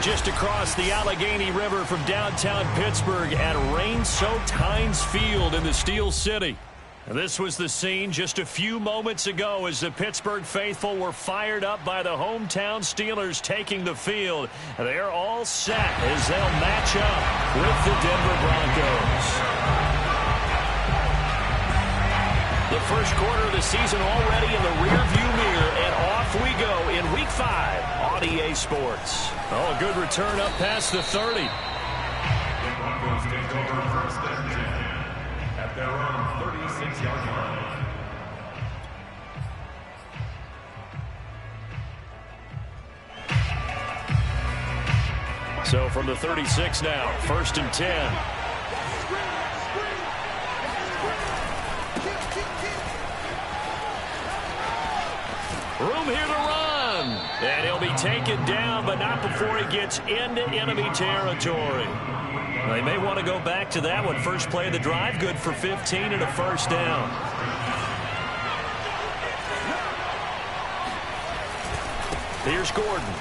just across the Allegheny River from downtown Pittsburgh at rain-soaked Heinz Field in the Steel City. This was the scene just a few moments ago as the Pittsburgh faithful were fired up by the hometown Steelers taking the field. They're all set as they'll match up with the Denver Broncos. The first quarter of the season already in the rearview mirror, and off we go in Week 5 on EA Sports. Oh, a good return up past the 30. The Broncos take over first and 10 at their own 36-yard line. So from the 36 now, first and 10. Room here to run. And he'll be taken down, but not before he gets into enemy territory. They may want to go back to that one. First play of the drive, good for 15 and a first down. Here's Gordon.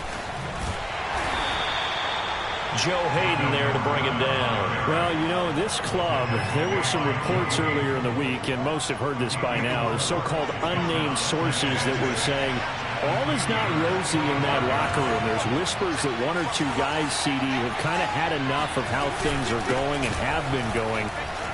Joe Hayden there to bring him down. Well, you know, this club, there were some reports earlier in the week, and most have heard this by now, the so-called unnamed sources that were saying all is not rosy in that locker room. There's whispers that one or two guys, CD, have kind of had enough of how things are going and have been going.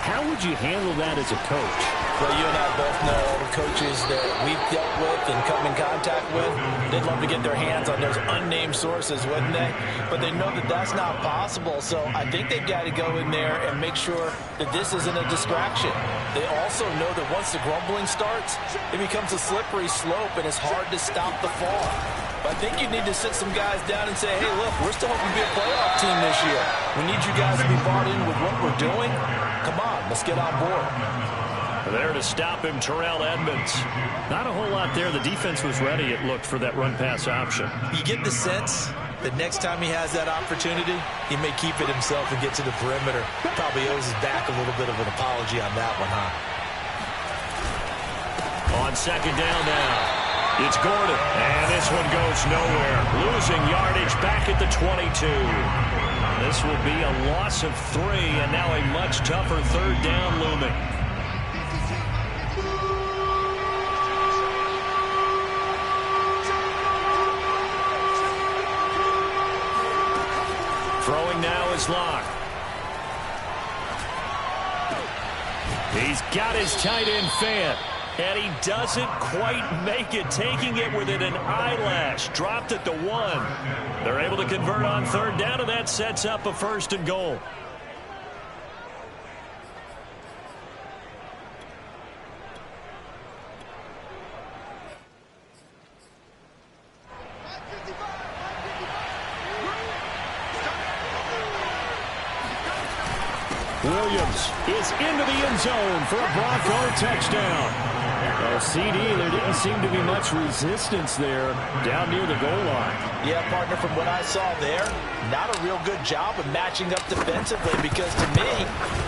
How would you handle that as a coach? Well, you and I both know all the coaches that we've dealt with and come in contact with. They'd love to get their hands on those unnamed sources, wouldn't they? But they know that that's not possible, so I think they've got to go in there and make sure that this isn't a distraction. They also know that once the grumbling starts, it becomes a slippery slope, and it's hard to stop the fall. But I think you need to sit some guys down and say, hey, look, we're still hoping to be a playoff team this year. We need you guys to be bought in with what we're doing. Come on, let's get on board. There to stop him, Terrell Edmonds. Not a whole lot there. The defense was ready, it looked, for that run-pass option. You get the sense that next time he has that opportunity, he may keep it himself and get to the perimeter. Probably owes his back a little bit of an apology on that one, huh? On second down now, it's Gordon. And this one goes nowhere. Losing yardage back at the 22. This will be a loss of 3, and now a much tougher third down looming. Throwing now is Locke. He's got his tight end Fant, and he doesn't quite make it, taking it within an eyelash. Dropped at the 1. They're able to convert on third down, and that sets up a first and goal. Williams is into the end zone for a Bronco touchdown. Well, CD, there didn't seem to be much resistance there down near the goal line. Yeah, partner, from what I saw there, not a real good job of matching up defensively, because to me,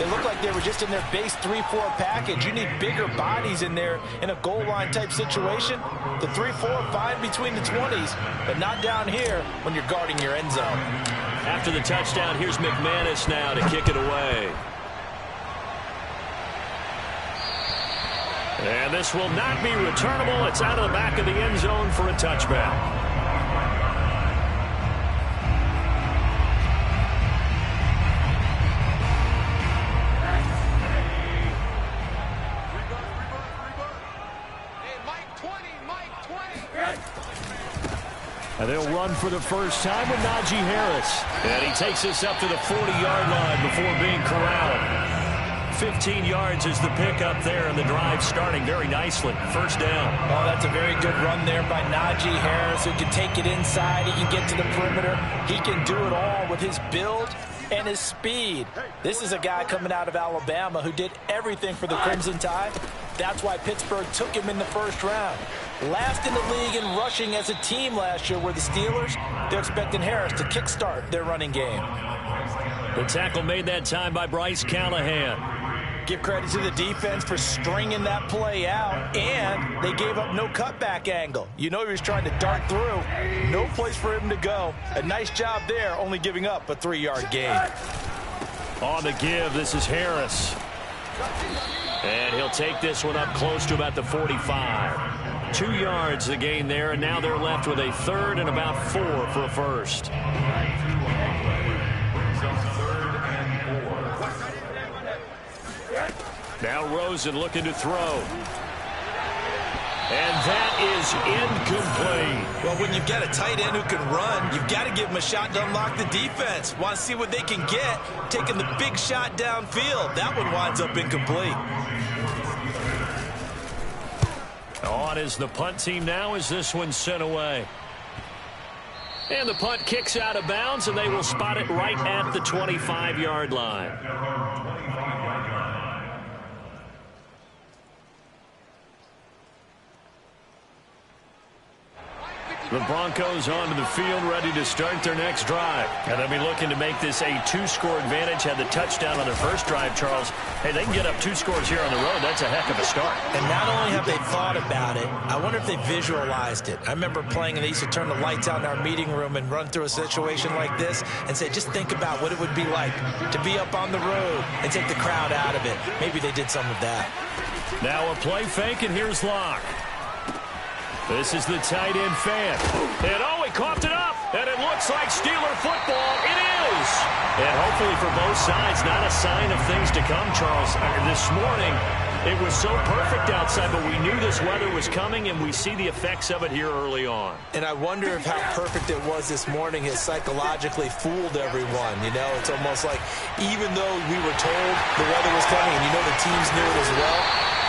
it looked like they were just in their base 3-4 package. You need bigger bodies in there in a goal line type situation. The 3-4 fine between the 20s, but not down here when you're guarding your end zone. After the touchdown, here's McManus now to kick it away. And this will not be returnable. It's out of the back of the end zone for a touchback. And they'll run for the first time with Najee Harris. And he takes us up to the 40-yard line before being corralled. 15 yards is the pickup there, and the drive starting very nicely. First down. Oh, that's a very good run there by Najee Harris, who can take it inside. He can get to the perimeter. He can do it all with his build and his speed. This is a guy coming out of Alabama who did everything for the Crimson Tide. That's why Pittsburgh took him in the first round. Last in the league in rushing as a team last year were the Steelers. They're expecting Harris to kickstart their running game. The tackle made that time by Bryce Callahan. give credit to the defense for stringing that play out, and they gave up no cutback angle. You know he was trying to dart through. No place for him to go. A nice job there, only giving up a 3-yard gain. On the give, this is Harris. And he'll take this one up close to about the 45. 2 yards the gain there, and now they're left with a 3rd and about 4 for a first. Now Rosen looking to throw. And that is incomplete. Well, when you've got a tight end who can run, you've got to give him a shot to unlock the defense. Want to see what they can get, taking the big shot downfield. That one winds up incomplete. On is the punt team now as this one's sent away. And the punt kicks out of bounds, and they will spot it right at the 25-yard line. The Broncos onto the field, ready to start their next drive. And they'll be looking to make this a 2-score advantage. Had the touchdown on their first drive, Charles. Hey, they can get up 2 scores here on the road. That's a heck of a start. And not only have they thought about it, I wonder if they visualized it. I remember playing, and they used to turn the lights out in our meeting room and run through a situation like this and say, just think about what it would be like to be up on the road and take the crowd out of it. Maybe they did some of that. Now a play fake, and here's Locke. This is the tight end fan. And oh, he coughed it up. And it looks like Steeler football. It is. And hopefully for both sides, not a sign of things to come, Charles. This morning, it was so perfect outside, but we knew this weather was coming, and we see the effects of it here early on. And I wonder if how perfect it was this morning has psychologically fooled everyone. You know, it's almost like even though we were told the weather was coming, and you know the teams knew it as well,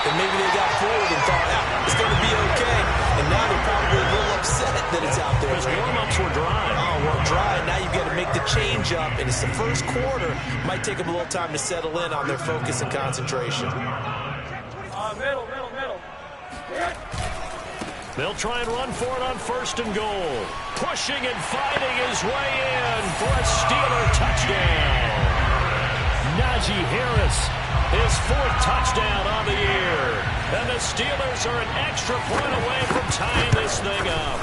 and maybe they got fooled and thought, it's going to be okay. And now they're probably a little upset that it's out there. Because warm-ups were dry. Oh, we're dry. Now you've got to make the change up, and it's the first quarter. Might take them a little time to settle in on their focus and concentration. Middle. They'll try and run for it on 1st and goal. Pushing and fighting his way in for a Steeler touchdown. Najee Harris, his 4th touchdown on the year. And the Steelers are an extra point away from tying this thing up.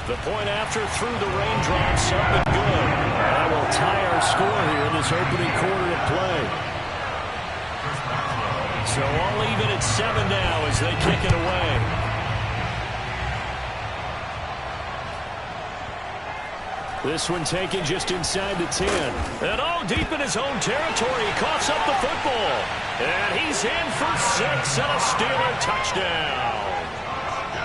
The point after through the raindrops, something good. That will tie our score here in this opening quarter of play. So all even at 7 now as they kick it away. This one taken just inside the 10. And oh, deep in his own territory, he coughs up the football. And he's in for 6 and a Steeler touchdown.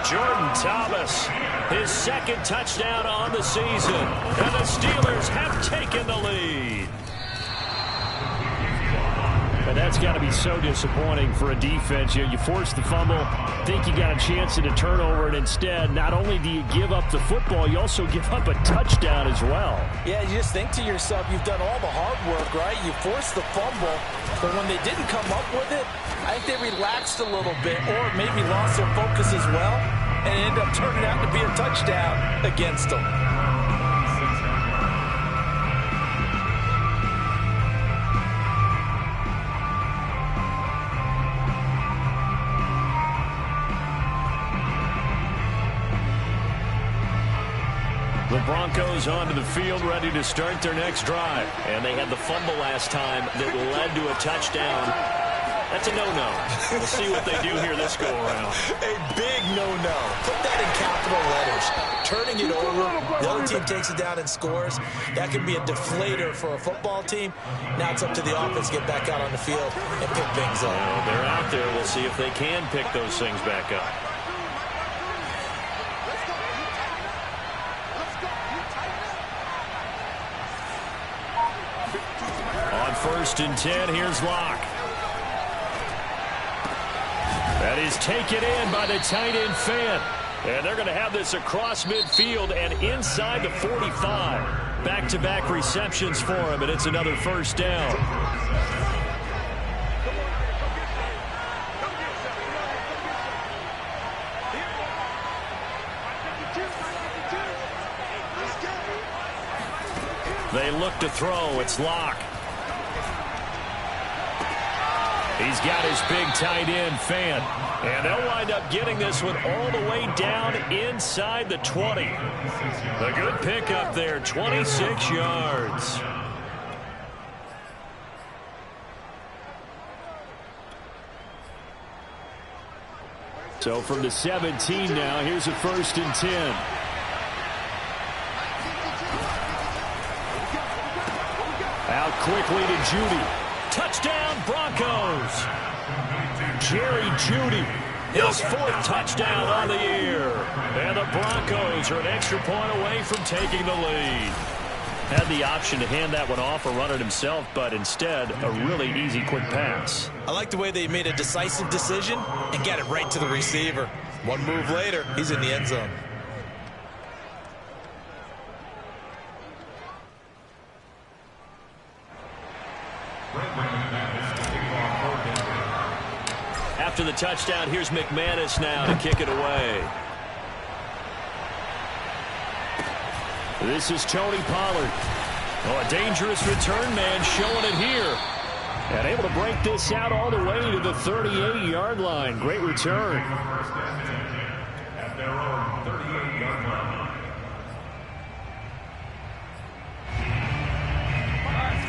Jordan Thomas, his 2nd touchdown on the season. And the Steelers have taken the lead. And that's got to be so disappointing for a defense. You force the fumble, think you got a chance at a turnover, and instead, not only do you give up the football, you also give up a touchdown as well. Yeah, you just think to yourself, you've done all the hard work, right? You forced the fumble, but when they didn't come up with it, I think they relaxed a little bit or maybe lost their focus as well, and it ended up turning out to be a touchdown against them. The Broncos onto the field, ready to start their next drive. And they had the fumble last time that led to a touchdown. That's a no-no. We'll see what they do here this go-around. A big no-no. Put that in capital letters. Turning it over, the other team takes it down and scores. That can be a deflator for a football team. Now it's up to the offense to get back out on the field and pick things up. Well, they're out there. We'll see if they can pick those things back up. On 1st and 10, here's Locke. That is taken in by the tight end fan. And they're going to have this across midfield and inside the 45. Back-to-back receptions for him, and it's another 1st down. They look to throw. It's Locke. He's got his big tight end, Fan. And they'll wind up getting this one all the way down inside the 20. A good pickup there, 26 yards. So from the 17 now, here's a 1st and 10. Out quickly to Judy. Touchdown, Broncos. Jerry Judy, his 4th touchdown on the year. And the Broncos are an extra point away from taking the lead. Had the option to hand that one off or run it himself, but instead, a really easy, quick pass. I like the way they made a decisive decision and got it right to the receiver. One move later, he's in the end zone. After the touchdown, here's McManus now to kick it away. This is Tony Pollard. Oh, a dangerous return man showing it here. And able to break this out all the way to the 38-yard line. Great return. At their own 38-yard line.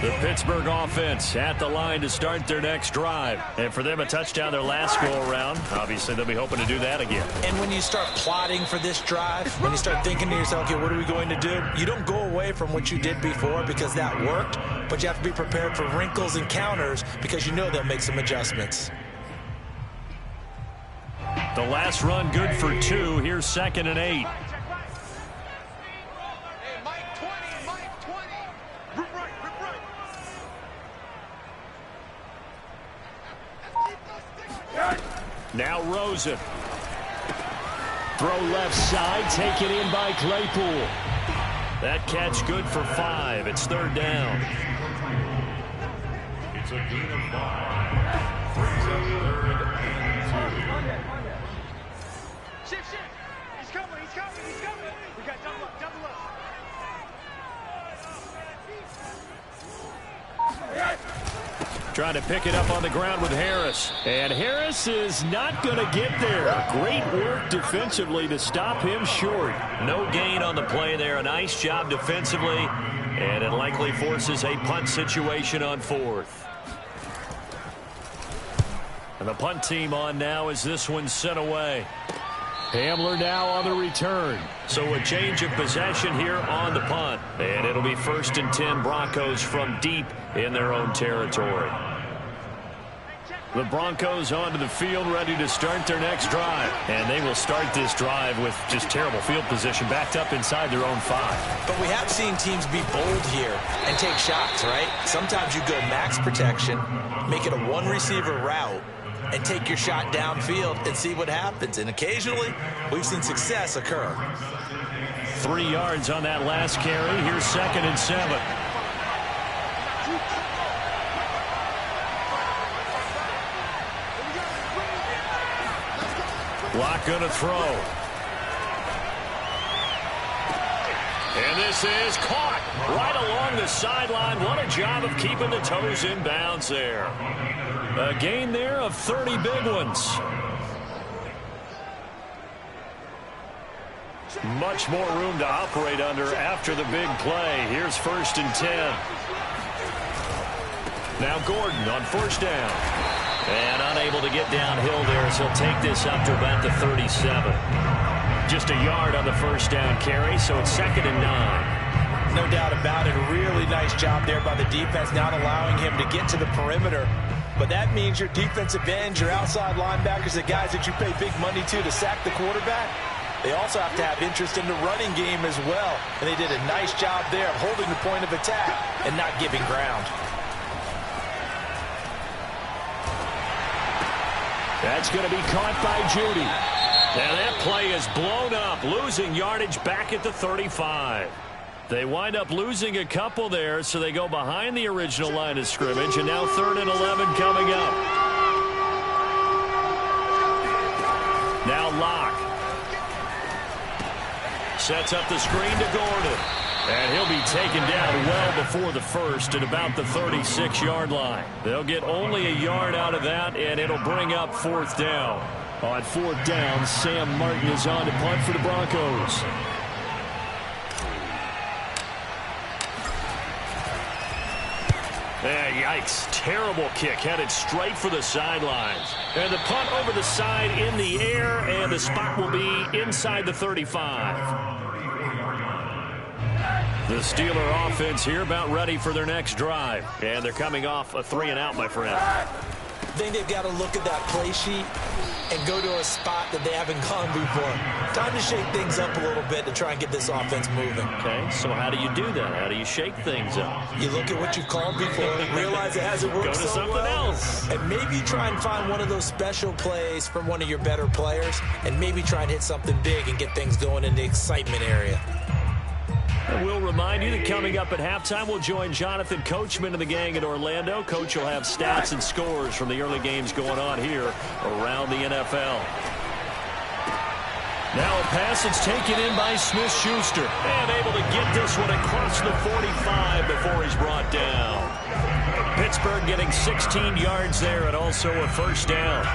The Pittsburgh offense at the line to start their next drive. And for them, a touchdown their last go-around. Obviously, they'll be hoping to do that again. And when you start plotting for this drive, when you start thinking to yourself, okay, what are we going to do? You don't go away from what you did before because that worked, but you have to be prepared for wrinkles and counters because you know they'll make some adjustments. The last run good for 2. Here's 2nd and 8. Now Rosen. Throw left side, taken in by Claypool. That catch good for 5. It's 3rd down. It's a gain of 5. Brings up 3rd and 2. Shift. He's coming. We got double up. Trying to pick it up on the ground with Harris. And Harris is not going to get there. Great work defensively to stop him short. No gain on the play there. A nice job defensively. And it likely forces a punt situation on 4th. And the punt team on now as this one's sent away. Hamler now on the return. So a change of possession here on the punt. And it'll be 1st and 10 Broncos from deep in their own territory. The Broncos onto the field ready to start their next drive. And they will start this drive with just terrible field position backed up inside their own 5. But we have seen teams be bold here and take shots, right? Sometimes you go max protection, make it a 1-receiver route, and take your shot downfield and see what happens. And occasionally, we've seen success occur. 3 yards on that last carry. Here's 2nd and 7. Lock going to throw. And this is caught right along the sideline. What a job of keeping the toes in bounds there. A gain there of 30 big ones. Much more room to operate under after the big play. Here's 1st and 10. Now Gordon on 1st down. And unable to get downhill there, so he'll take this up to about the 37. Just a yard on the 1st down carry, so it's 2nd and 9. No doubt about it. A really nice job there by the defense, not allowing him to get to the perimeter. But that means your defensive ends, your outside linebackers, the guys that you pay big money to sack the quarterback, they also have to have interest in the running game as well. And they did a nice job there of holding the point of attack and not giving ground. That's going to be caught by Judy. And that play is blown up, losing yardage back at the 35. They wind up losing a couple there, so they go behind the original line of scrimmage, and now 3rd and 11 coming up. Now Locke. Sets up the screen to Gordon. And he'll be taken down well before the first at about the 36-yard line. They'll get only a yard out of that, and it'll bring up fourth down. On fourth down, Sam Martin is on to punt for the Broncos. Yikes. Terrible kick. Headed straight for the sidelines. And the punt over the side in the air, and the spot will be inside the 35. The Steeler offense here about ready for their next drive. And they're coming off a 3-and-out, my friend. I think they've got to look at that play sheet and go to a spot that they haven't gone before. Time to shake things up a little bit to try and get this offense moving. Okay, so how do you do that? How do you shake things up? You look at what you've called before, realize it hasn't worked Go to so something well, else. and maybe try and find one of those special plays from one of your better players, and maybe try and hit something big and get things going in the excitement area. And we'll remind you that coming up at halftime, we'll join Jonathan Coachman and the gang in Orlando. Coach will have stats and scores from the early games going on here around the NFL. Now a pass that's taken in by Smith-Schuster. And able to get this one across the 45 before he's brought down. Pittsburgh getting 16 yards there and also a first down.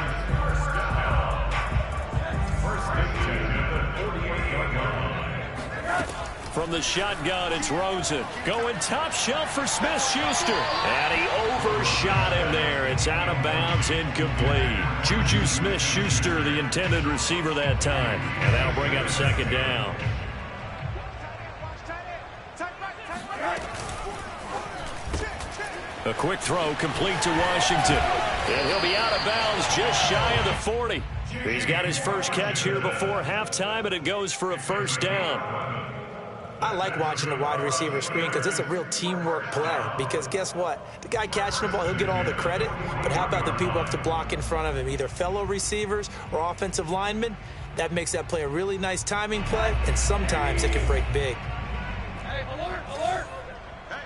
From the shotgun, it's Rosen. Going top shelf for Smith-Schuster. And he overshot him there. It's out of bounds, incomplete. Juju Smith-Schuster, the intended receiver that time. And that'll bring up second down. A quick throw complete to Washington. And he'll be out of bounds just shy of the 40. He's got his first catch here before halftime, and it goes for a first down. I like watching the wide receiver screen because it's a real teamwork play. Because guess what? The guy catching the ball, he'll get all the credit. But how about the people up to block in front of him, either fellow receivers or offensive linemen? That makes that play a really nice timing play, and sometimes it can break big. Hey, alert, alert! Hey.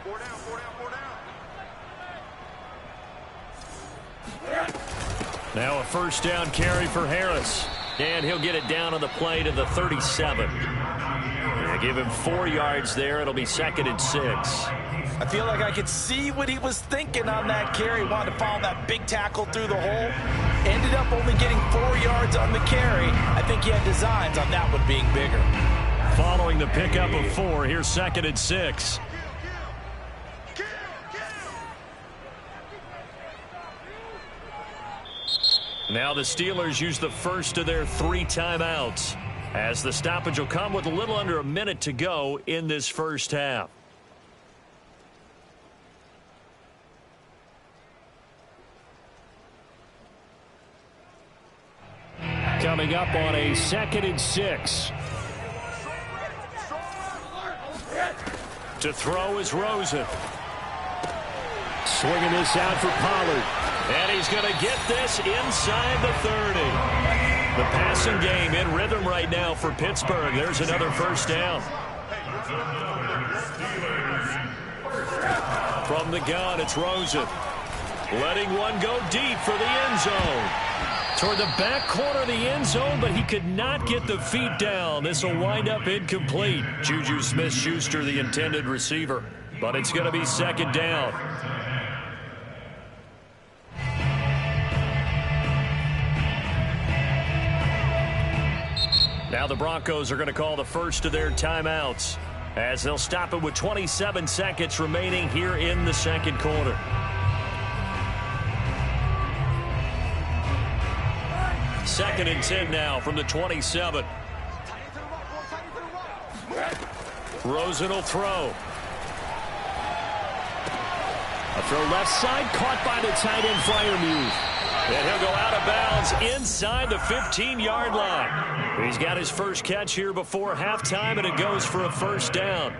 4 down, 4 down, 4 down. Now a first down carry for Harris. And he'll get it down on the play to the 37. They give him 4 yards there. It'll be 2nd and 6. I feel like I could see what he was thinking on that carry. Wanted to follow that big tackle through the hole. Ended up only getting 4 yards on the carry. I think he had designs on that one being bigger. Following the pickup of 4, here's 2nd and 6. Now the Steelers use the first of their 3 timeouts, as the stoppage will come with a little under a minute to go in this first half. Coming up on a 2nd and 6. To throw is Rosen. Swinging this out for Pollard. And he's going to get this inside the 30. The passing game in rhythm right now for Pittsburgh. There's another first down. From the gun, it's Rosen. Letting one go deep for the end zone. Toward the back corner of the end zone, but he could not get the feet down. This will wind up incomplete. Juju Smith-Schuster, the intended receiver. But it's going to be 2nd down. Now the Broncos are going to call the first of their timeouts, as they'll stop it with 27 seconds remaining here in the second quarter. Second and 10 now from the 27. Rosen will throw. A throw left side, caught by the tight end, Freiermuth. And he'll go out of bounds inside the 15-yard line. He's got his first catch here before halftime, and it goes for a first down.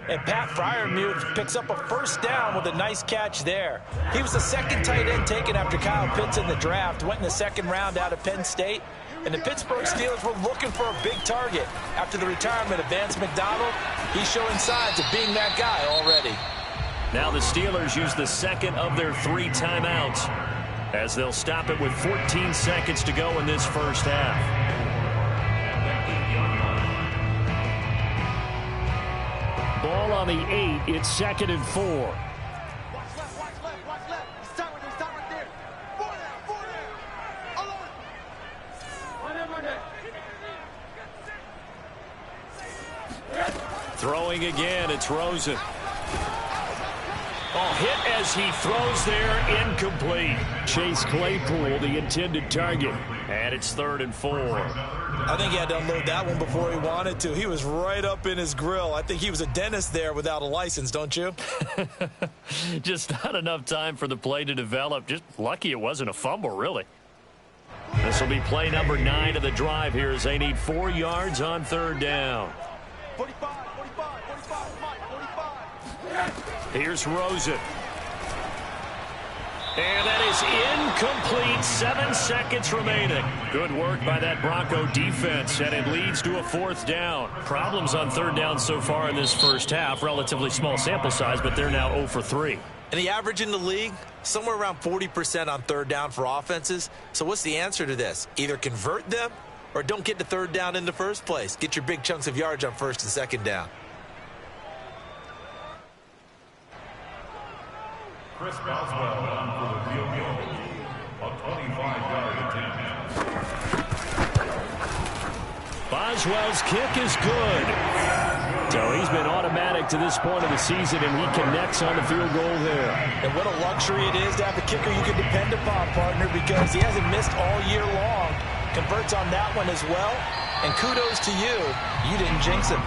And Pat Freiermuth picks up a first down with a nice catch there. He was the second tight end taken after Kyle Pitts in the draft. Went in the 2nd round out of Penn State. And the Pittsburgh Steelers were looking for a big target. After the retirement of Vance McDonald, he's showing signs of being that guy already. Now the Steelers use the second of their 3 timeouts, as they'll stop it with 14 seconds to go in this first half. on the 8. It's 2nd and 4. Watch left, watch left, watch left. Stop right there. Four there. Alert. Run there. Throwing again, it's Rosen. Oh, hit as he throws there, incomplete. Chase Claypool, the intended target. And it's 3rd and 4. I think he had to unload that one before he wanted to. He was right up in his grill. I think he was a dentist there without a license, don't you? Just not enough time for the play to develop. Just lucky it wasn't a fumble, really. This will be play number 9 of the drive here as they need 4 yards on 3rd down. 45. Here's Rosen. And that is incomplete. 7 seconds remaining. Good work by that Bronco defense, and it leads to a 4th down. Problems on 3rd down so far in this first half. Relatively small sample size, but they're now 0 for 3. And the average in the league, somewhere around 40% on 3rd down for offenses. So what's the answer to this? Either convert them or don't get to 3rd down in the first place. Get your big chunks of yards on 1st and 2nd down. Chris Boswell on for the field goal. A 25-yard attempt. Boswell's kick is good. So he's been automatic to this point of the season, and he connects on the field goal there. And what a luxury it is to have a kicker you can depend upon, partner, because he hasn't missed all year long. Converts on that one as well. And kudos to you. You didn't jinx him.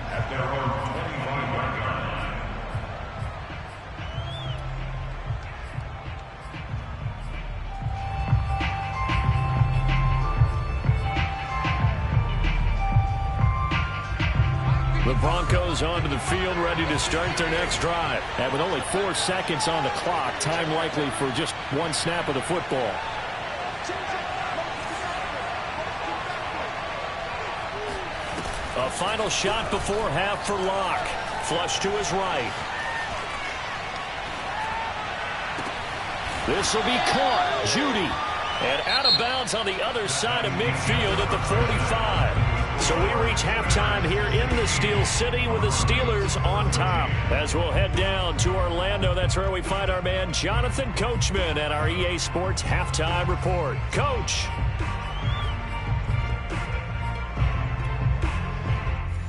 At their own 25-yard line. The Broncos onto the field, ready to start their next drive. And with only 4 seconds on the clock, time likely for just 1 snap of the football. A final shot before half for Locke. Flush to his right. This will be caught. Judy. And out of bounds on the other side of midfield at the 45. So we reach halftime here in the Steel City with the Steelers on top. As we'll head down to Orlando, that's where we find our man Jonathan Coachman at our EA Sports Halftime Report. Coach.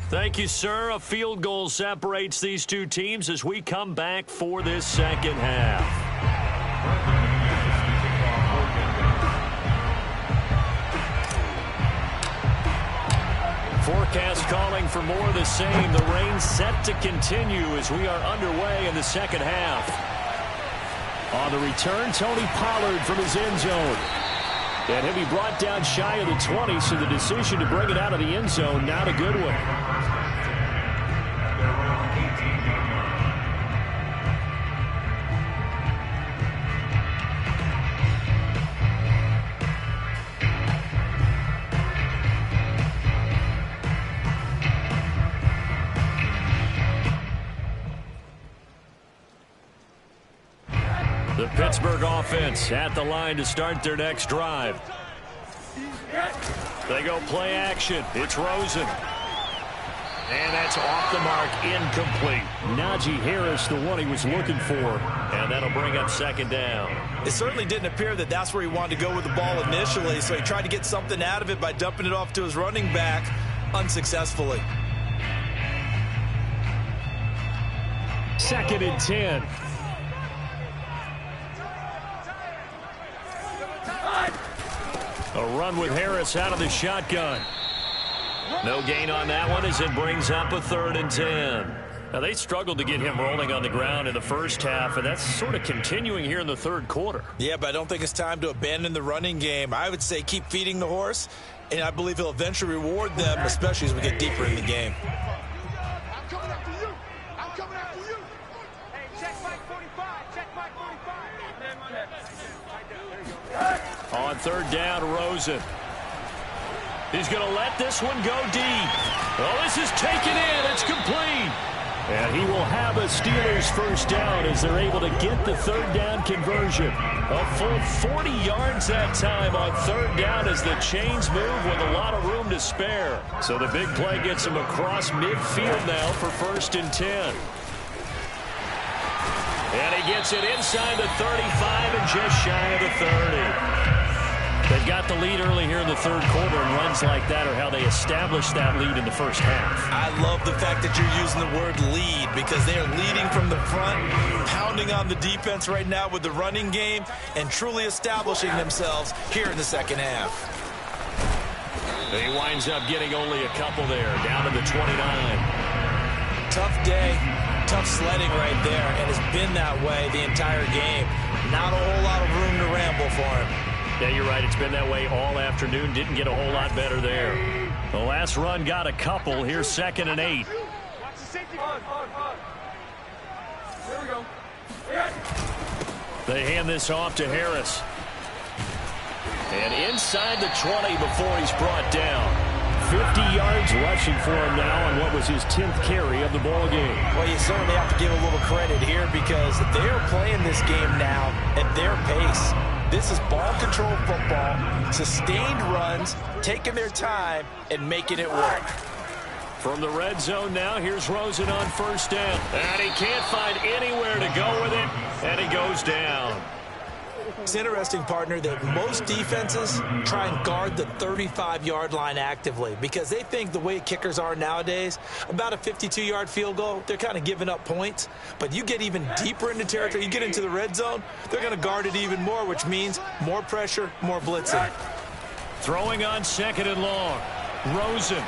Thank you, sir. A field goal separates these two teams as we come back for this second half. Forecast calling for more of the same. The rain set to continue as we are underway in the second half. On the return, Tony Pollard from his end zone. And he'll be brought down shy of the 20, so the decision to bring it out of the end zone, not a good one. The Pittsburgh offense at the line to start their next drive. They go play action. It's Rosen. And that's off the mark, incomplete. Najee Harris, the one he was looking for. And that'll bring up 2nd down. It certainly didn't appear that that's where he wanted to go with the ball initially, so he tried to get something out of it by dumping it off to his running back unsuccessfully. 2nd and 10. A run with Harris out of the shotgun. No gain on that one as it brings up a 3rd and 10. Now, they struggled to get him rolling on the ground in the first half, and that's sort of continuing here in the 3rd quarter. Yeah, but I don't think it's time to abandon the running game. I would say keep feeding the horse, and I believe he'll eventually reward them, especially as we get deeper in the game. I'm coming after you. I'm coming after you. Hey, check Mike 45. Check Mike 45. On 3rd down, Rosen. He's going to let this one go deep. Oh, this is taken in. It's complete. And he will have a Steelers first down as they're able to get the third down conversion. A full 40 yards that time on third down as the chains move with a lot of room to spare. So the big play gets him across midfield now for 1st and 10. And he gets it inside the 35 and just shy of the 30. They've got the lead early here in the third quarter, and runs like that are how they establish that lead in the first half. I love the fact that you're using the word lead because they are leading from the front, pounding on the defense right now with the running game, and truly establishing themselves here in the second half. He winds up getting only a couple there, down to the 29. Tough day, tough sledding right there, and it's been that way the entire game. Not a whole lot of room to ramble for him. Yeah, you're right. It's been that way all afternoon. Didn't get a whole lot better there. The last run got a couple. Here's 2nd and 8. Here we go. They hand this off to Harris. And inside the 20 before he's brought down. 50 yards rushing for him now on what was his 10th carry of the ball game. Well, you certainly have to give a little credit here because they're playing this game now at their pace. This is ball control football, sustained runs, taking their time, and making it work. From the red zone now, here's Rosen on 1st down. And he can't find anywhere to go with it, and he goes down. It's interesting, partner, that most defenses try and guard the 35-yard line actively because they think the way kickers are nowadays, about a 52-yard field goal, they're kind of giving up points. But you get even deeper into territory, you get into the red zone, they're going to guard it even more, which means more pressure, more blitzing. Throwing on 2nd and long. Rosen.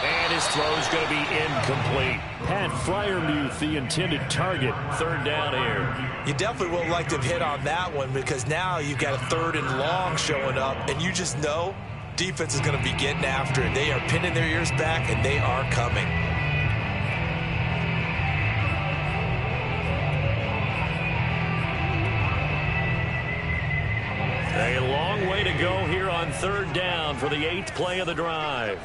And his throw's going to be incomplete. Pat Freiermuth, the intended target. 3rd down here. You definitely would like to have hit on that one because now you've got a 3rd and long showing up, and you just know defense is going to be getting after it. They are pinning their ears back, and they are coming. A long way to go here on 3rd down for the 8th play of the drive.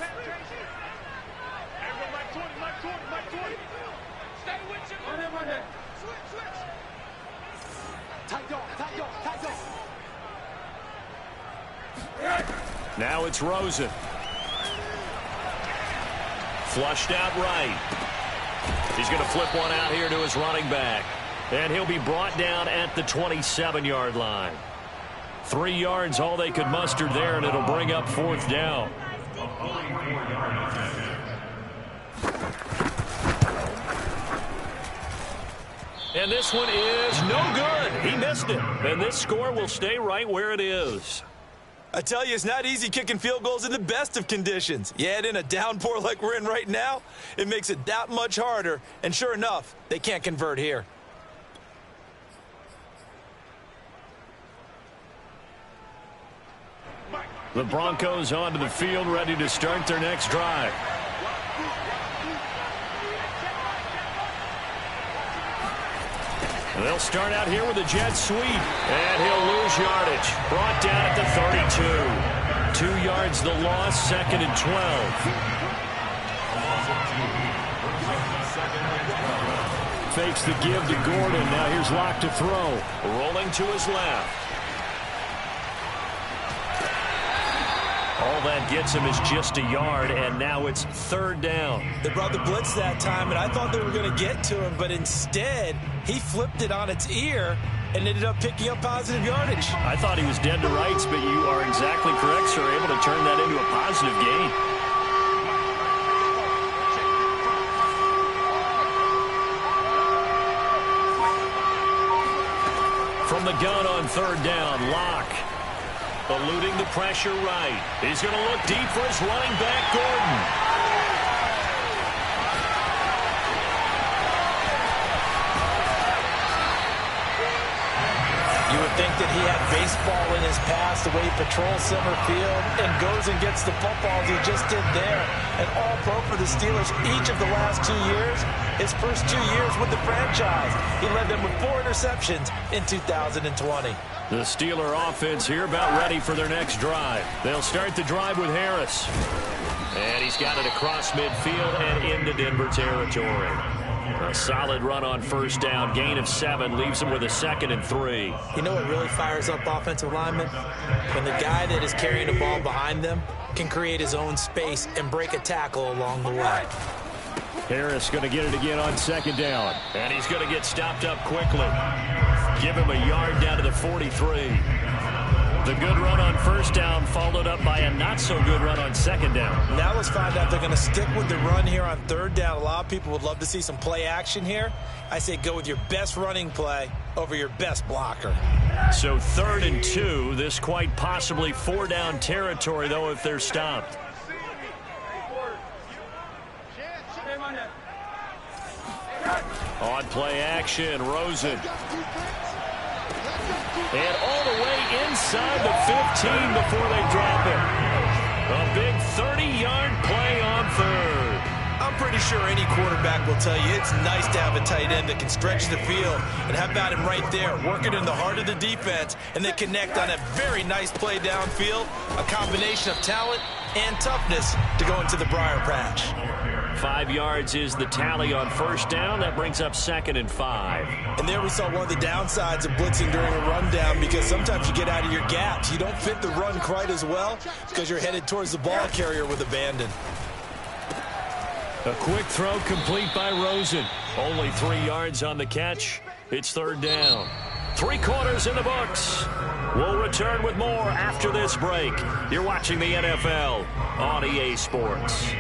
Now it's Rosen. Flushed out right. He's going to flip one out here to his running back. And he'll be brought down at the 27-yard line. 3 yards all they could muster there, and it'll bring up 4th down. And this one is no good. He missed it. And this score will stay right where it is. I tell you, it's not easy kicking field goals in the best of conditions. You add in a downpour like we're in right now, it makes it that much harder. And sure enough, they can't convert here. The Broncos onto the field, ready to start their next drive. They'll start out here with a jet sweep, and he'll lose yardage. Brought down at the 32. 2 yards the loss, 2nd and 12. Fakes the give to Gordon. Now here's Locke to throw. Rolling to his left. All that gets him is just a yard, and now it's 3rd down. They brought the blitz that time, and I thought they were going to get to him, but instead, he flipped it on its ear and ended up picking up positive yardage. I thought he was dead to rights, but you are exactly correct, sir. Able to turn that into a positive gain. From the gun on 3rd down, Locke. Eluding the pressure right. He's going to look deep for his running back, Gordon. You would think that he had baseball in his past, the way he patrols center field and goes and gets the football as he just did there. And all pro for the Steelers each of the last 2 years. His first 2 years with the franchise. He led them with 4 interceptions in 2020. The Steeler offense here about ready for their next drive. They'll start the drive with Harris. And he's got it across midfield and into Denver territory. A solid run on first down. Gain of 7 leaves him with a 2nd and 3. You know what really fires up offensive linemen? When the guy that is carrying the ball behind them can create his own space and break a tackle along the way. Harris going to get it again on 2nd down. And he's going to get stopped up quickly. Give him a yard down to the 43. The good run on first down followed up by a not-so-good run on 2nd down. Now let's find out if they're going to stick with the run here on 3rd down. A lot of people would love to see some play action here. I say go with your best running play over your best blocker. So 3rd and 2. This quite possibly 4-down territory, though, if they're stopped. On play action, Rosen. And all the way inside the 15 before they drop it. A big 30-yard play on 3rd. I'm pretty sure any quarterback will tell you it's nice to have a tight end that can stretch the field. And how about him right there, working in the heart of the defense, and then connect on a very nice play downfield. A combination of talent and toughness to go into the briar patch. 5 yards is the tally on first down. That brings up 2nd and 5. And there we saw one of the downsides of blitzing during a rundown, because sometimes you get out of your gaps. You don't fit the run quite as well because you're headed towards the ball carrier with abandon. A quick throw complete by Rosen. Only 3 yards on the catch. It's 3rd down. 3 quarters in the books. We'll return with more after this break. You're watching the NFL on EA Sports.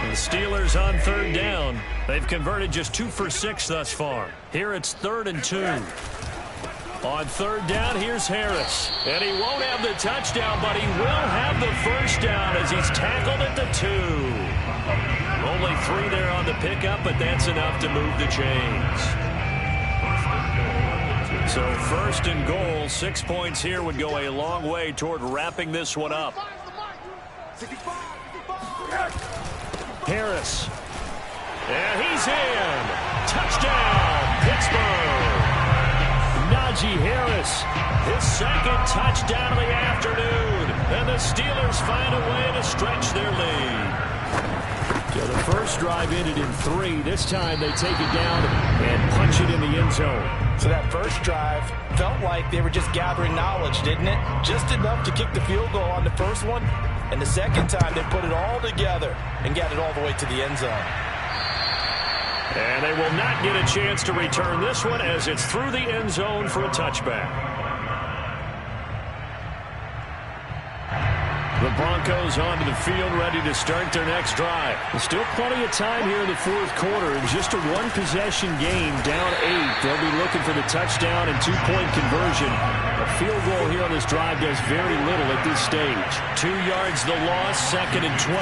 The Steelers on 3rd down. They've converted just 2 for 6 thus far. Here it's 3rd and 2. On 3rd down, here's Harris. And he won't have the touchdown, but he will have the first down as he's tackled at the 2. Only 3 there on the pickup, but that's enough to move the chains. So 1st and goal, 6 points here would go a long way toward wrapping this one up. Harris. And he's in. Touchdown, Pittsburgh. Najee Harris, his 2nd touchdown of the afternoon. And the Steelers find a way to stretch their lead. So the first drive ended in 3. This time they take it down and punch it in the end zone. So that first drive felt like they were just gathering knowledge, didn't it? Just enough to kick the field goal on the first one. And the second time, they put it all together and got it all the way to the end zone. And they will not get a chance to return this one as it's through the end zone for a touchback. The Broncos onto the field, ready to start their next drive. There's still plenty of time here in the 4th quarter. In just a 1-possession game, down 8. They'll be looking for the touchdown and 2-point conversion. A field goal here on this drive does very little at this stage. 2 yards the loss, 2nd and 12.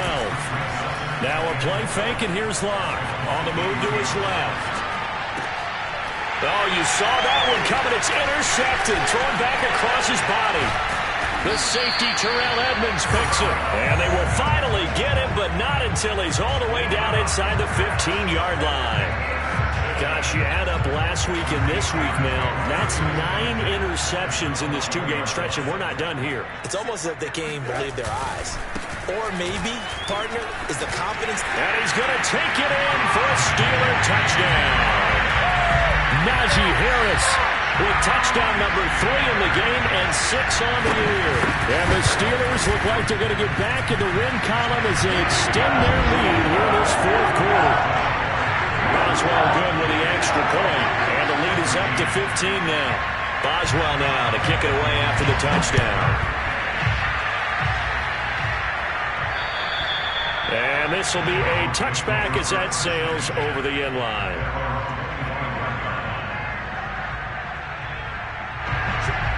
Now a play fake, and here's Locke. On the move to his left. Oh, you saw that one coming. It's intercepted. Thrown back across his body. The safety, Terrell Edmonds, picks it. And they will finally get him, but not until he's all the way down inside the 15-yard line. Gosh, you add up last week and this week now. That's 9 interceptions in this 2-game stretch, and we're not done here. It's almost as if they can't even believe their eyes. Or maybe, partner, is the confidence. And he's going to take it in for a Steeler touchdown. Najee Harris with touchdown number 3 in the game and 6 on the year. And the Steelers look like they're going to get back in the win column as they extend their lead here in this 4th quarter. Boswell good with the extra point, and the lead is up to 15 now. Boswell now to kick it away after the touchdown. And this will be a touchback as that sails over the end line.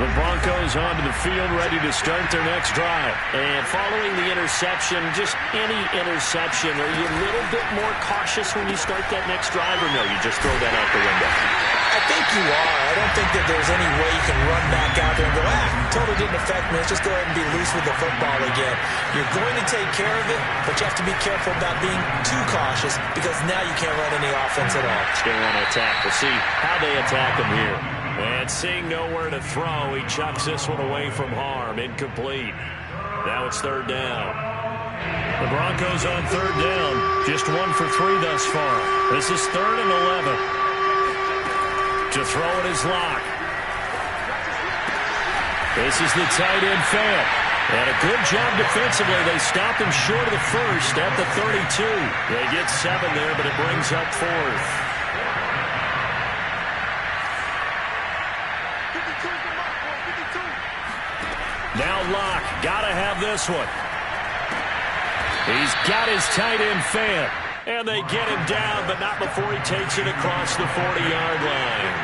The Broncos onto the field, ready to start their next drive. And following the interception, just any interception, are you a little bit more cautious when you start that next drive, or no, you just throw that out the window? I think you are. I don't think that there's any way you can run back out there and go, totally didn't affect me. Let's just go ahead and be loose with the football again. You're going to take care of it, but you have to be careful about being too cautious because now you can't run any offense at all. Still want to attack. We'll see how they attack them here. And seeing nowhere to throw, he chucks this one away from harm. Incomplete. Now it's third down. The Broncos on third down. Just 1 for 3 thus far. This is 3rd and 11. To throw it is Locke. This is the tight end Fant. And a good job defensively. They stopped him short of the first at the 32. They get 7 there, but it brings up 4th. Now Locke, gotta have this one. He's got his tight end Fant. And they get him down, but not before he takes it across the 40-yard line.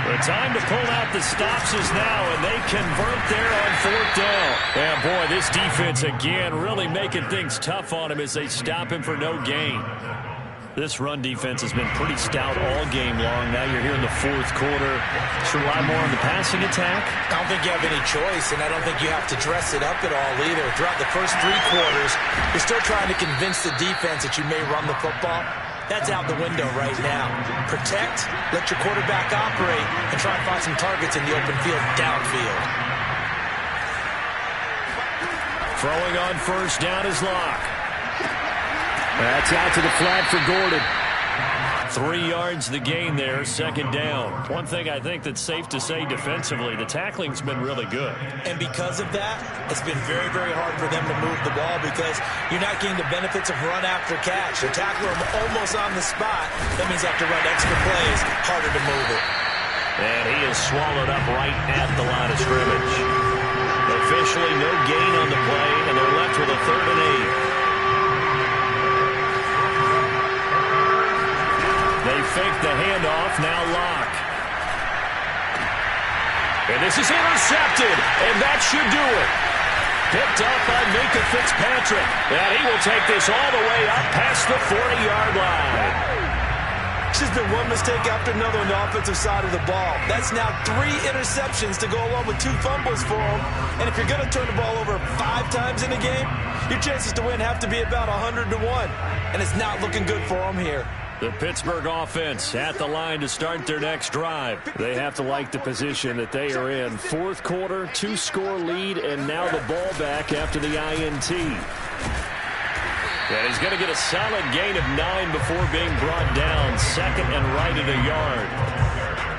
The time to pull out the stops is now, and they convert there on 4th down. And boy, this defense again really making things tough on him as they stop him for no gain. This run defense has been pretty stout all game long. Now you're here in the 4th quarter. Should rely more on the passing attack? I don't think you have any choice, and I don't think you have to dress it up at all either. Throughout the first 3 quarters, you're still trying to convince the defense that you may run the football. That's out the window right now. Protect, let your quarterback operate, and try and find some targets in the open field downfield. Throwing on first down is Locke. That's out to the flat for Gordon. 3 yards the gain there, 2nd down. One thing I think that's safe to say defensively, the tackling's been really good. And because of that, it's been very, very hard for them to move the ball because you're not getting the benefits of run after catch. The tackler almost on the spot. That means you have to run extra plays, harder to move it. And he is swallowed up right at the line of scrimmage. Officially no gain on the play, and they're left with a 3rd and 8. They fake the handoff, now Locke. And this is intercepted, and that should do it. Picked up by Minkah Fitzpatrick. And he will take this all the way up past the 40-yard line. It's just been one mistake after another on the offensive side of the ball. That's now 3 interceptions to go along with 2 fumbles for him. And if you're going to turn the ball over 5 times in a game, your chances to win have to be about 100 to 1. And it's not looking good for him here. The Pittsburgh offense at the line to start their next drive. They have to like the position that they are in. 4th quarter, 2-score lead, and now the ball back after the INT. And he's going to get a solid gain of 9 before being brought down. 2nd and right at a yard.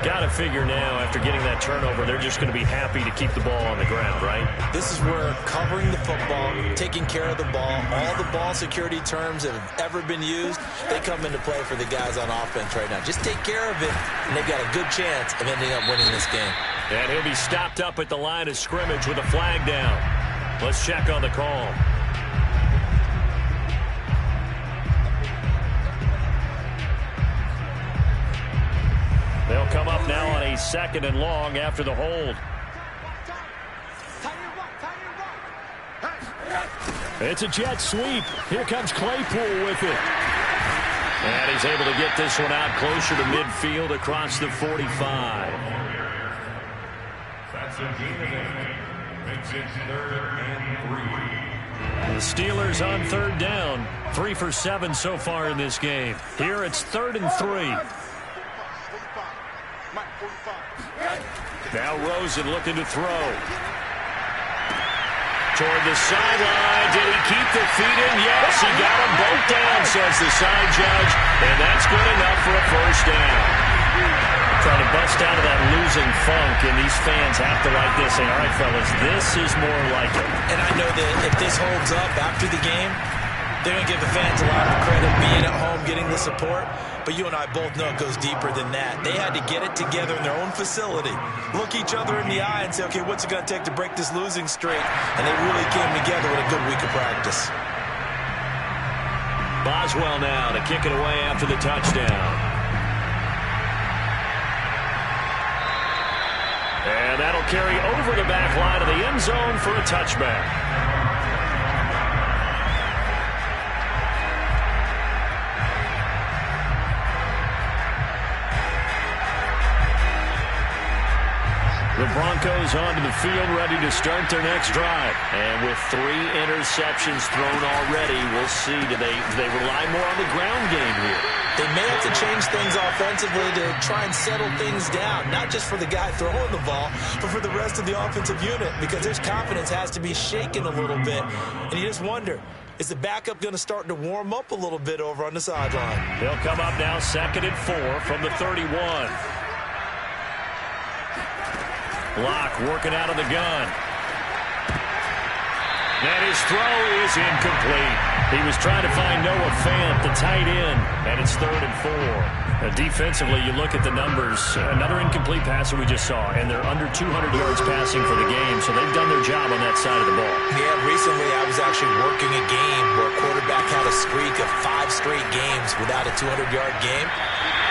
Got to figure now, after getting that turnover, they're just going to be happy to keep the ball on the ground, right? This is where covering the football, taking care of the ball, all the ball security terms that have ever been used, they come into play for the guys on offense right now. Just take care of it, and they've got a good chance of ending up winning this game. And he'll be stopped up at the line of scrimmage with a flag down. Let's check on the call. They'll come up now on a 2nd and long after the hold. It's a jet sweep. Here comes Claypool with it. And he's able to get this one out closer to midfield across the 45. That's a gain of 8. Makes it 3rd and 3. The Steelers on 3rd down. 3 for 7 so far in this game. Here it's 3rd and 3. Now Rosen looking to throw. Toward the sideline. Did he keep the feet in? Yes, he got them both down, says the side judge. And that's good enough for a 1st down. Trying to bust out of that losing funk, and these fans have to like this. Say, all right, fellas, this is more like it. And I know that if this holds up after the game, they're going to give the fans a lot of credit being at home, getting the support. But you and I both know it goes deeper than that. They had to get it together in their own facility, look each other in the eye and say, okay, what's it going to take to break this losing streak? And they really came together with a good week of practice. Boswell now to kick it away after the touchdown. And that'll carry over the back line of the end zone for a touchback. The Broncos onto the field, ready to start their next drive. And with 3 interceptions thrown already, we'll see. Do they rely more on the ground game here? They may have to change things offensively to try and settle things down, not just for the guy throwing the ball, but for the rest of the offensive unit, because his confidence has to be shaken a little bit. And you just wonder, is the backup going to start to warm up a little bit over on the sideline? They'll come up now 2nd and 4 from the 31. Locke working out of the gun. And his throw is incomplete. He was trying to find Noah Fant, the tight end, and it's 3rd and 4. Defensively, you look at the numbers. Another incomplete pass that we just saw, and they're under 200 yards passing for the game, so they've done their job on that side of the ball. Yeah, recently I was actually working a game where a quarterback had a streak of 5 straight games without a 200-yard game.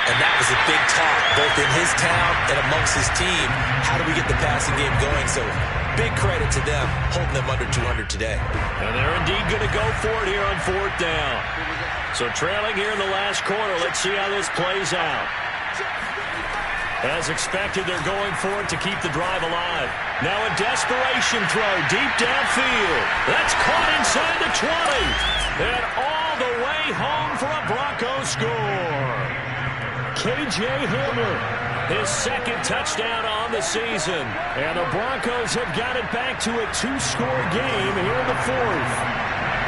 And that was a big talk, both in his town and amongst his team. How do we get the passing game going? So big credit to them, holding them under 200 today. And they're indeed going to go for it here on 4th down. So trailing here in the last quarter, let's see how this plays out. As expected, they're going for it to keep the drive alive. Now a desperation throw deep downfield. That's caught inside the 20. And all the way home for a Broncos score. K.J. Hamler, his 2nd touchdown on the season. And the Broncos have got it back to a 2-score game here in the 4th.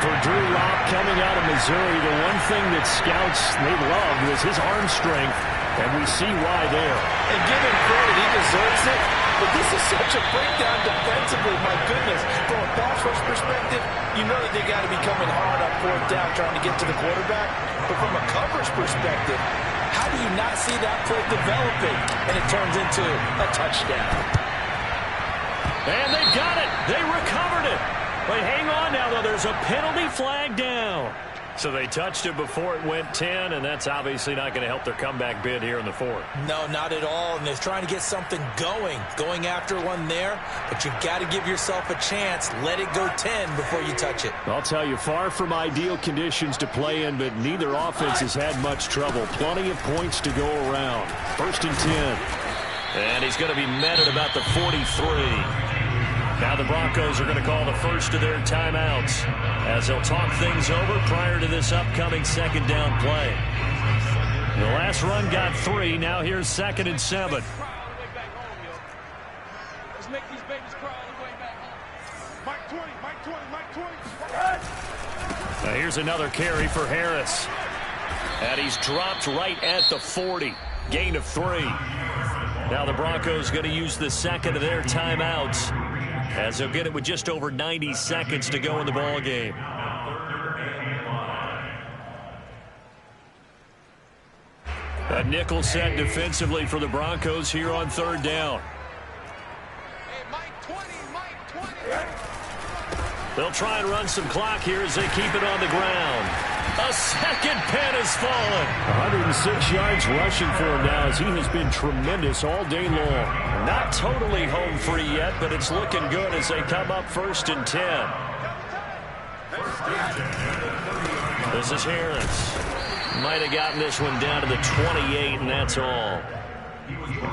For Drew Lock coming out of Missouri, the one thing that scouts they loved was his arm strength, and we see why there. And give him credit, he deserves it, but this is such a breakdown defensively, my goodness. From a pass rush perspective, you know that they got to be coming hard on 4th down trying to get to the quarterback, but from a coverage perspective, how do you not see that play developing? And it turns into a touchdown. And they've got it. They recovered it. But hang on now, though. There's a penalty flag down. So they touched it before it went 10, and that's obviously not going to help their comeback bid here in the 4th. No, not at all. And they're trying to get something going after one there. But you've got to give yourself a chance. Let it go 10 before you touch it. I'll tell you, far from ideal conditions to play in, but neither offense has had much trouble. Plenty of points to go around. 1st and 10. And he's going to be met at about the 43. Now the Broncos are going to call the first of their timeouts as they'll talk things over prior to this upcoming 2nd down play. The last run got 3. Now here's 2nd and 7. Let's make these babies cry all the way back home. Mike 20, Mike 20, Mike 20. Now here's another carry for Harris. And he's dropped right at the 40. Gain of 3. Now the Broncos going to use the 2nd of their timeouts, as they'll get it with just over 90 seconds to go in the ball game. A nickel set defensively for the Broncos here on 3rd down. Hey, Mike 20, Mike 20. They'll try and run some clock here as they keep it on the ground. A second pin has fallen. 106 yards rushing for him now, as he has been tremendous all day long. Not totally home free yet, but it's looking good as they come up 1st and 10. This is Harris. Might have gotten this one down to the 28, and that's all.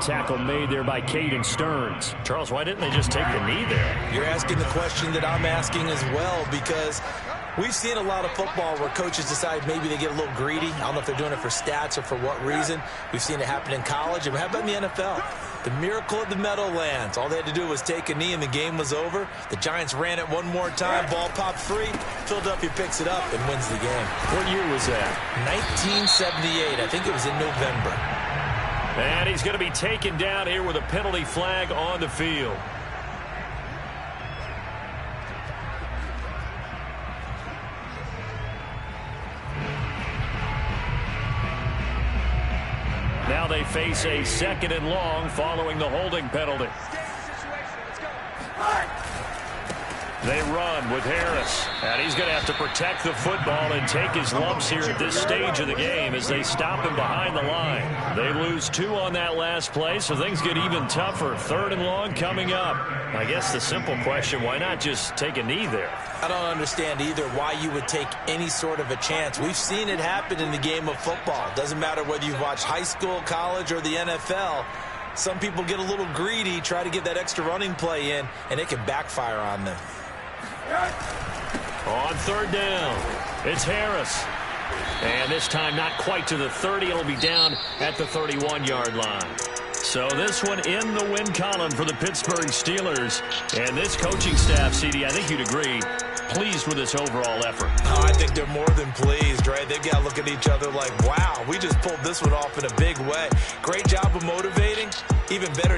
Tackle made there by Caden Stearns. Charles, why didn't they just take the knee there? You're asking the question that I'm asking as well, because we've seen a lot of football where coaches decide maybe they get a little greedy. I don't know if they're doing it for stats or for what reason. We've seen it happen in college. And how about in the NFL? The miracle of the Meadowlands. All they had to do was take a knee and the game was over. The Giants ran it one more time. Ball popped free. Philadelphia picks it up and wins the game. What year was that? 1978. I think it was in November. And he's going to be taken down here with a penalty flag on the field. Now they face a 2nd and long following the holding penalty. They run with Harris, and he's going to have to protect the football and take his lumps here at this stage of the game as they stop him behind the line. They lose 2 on that last play, so things get even tougher. 3rd and long coming up. I guess the simple question, why not just take a knee there? I don't understand either why you would take any sort of a chance. We've seen it happen in the game of football. It doesn't matter whether you've watched high school, college, or the NFL. Some people get a little greedy, try to get that extra running play in, and it can backfire on them. On third down, it's Harris. And this time not quite to the 30. It'll be down at the 31-yard line. So this one in the win column for the Pittsburgh Steelers. And this coaching staff, CD, I think you'd agree, pleased with this overall effort. Oh, I think they're more than pleased, right? They've got to look at each other like, wow, we just pulled this one off in a big way. Great job of motivating, even better job.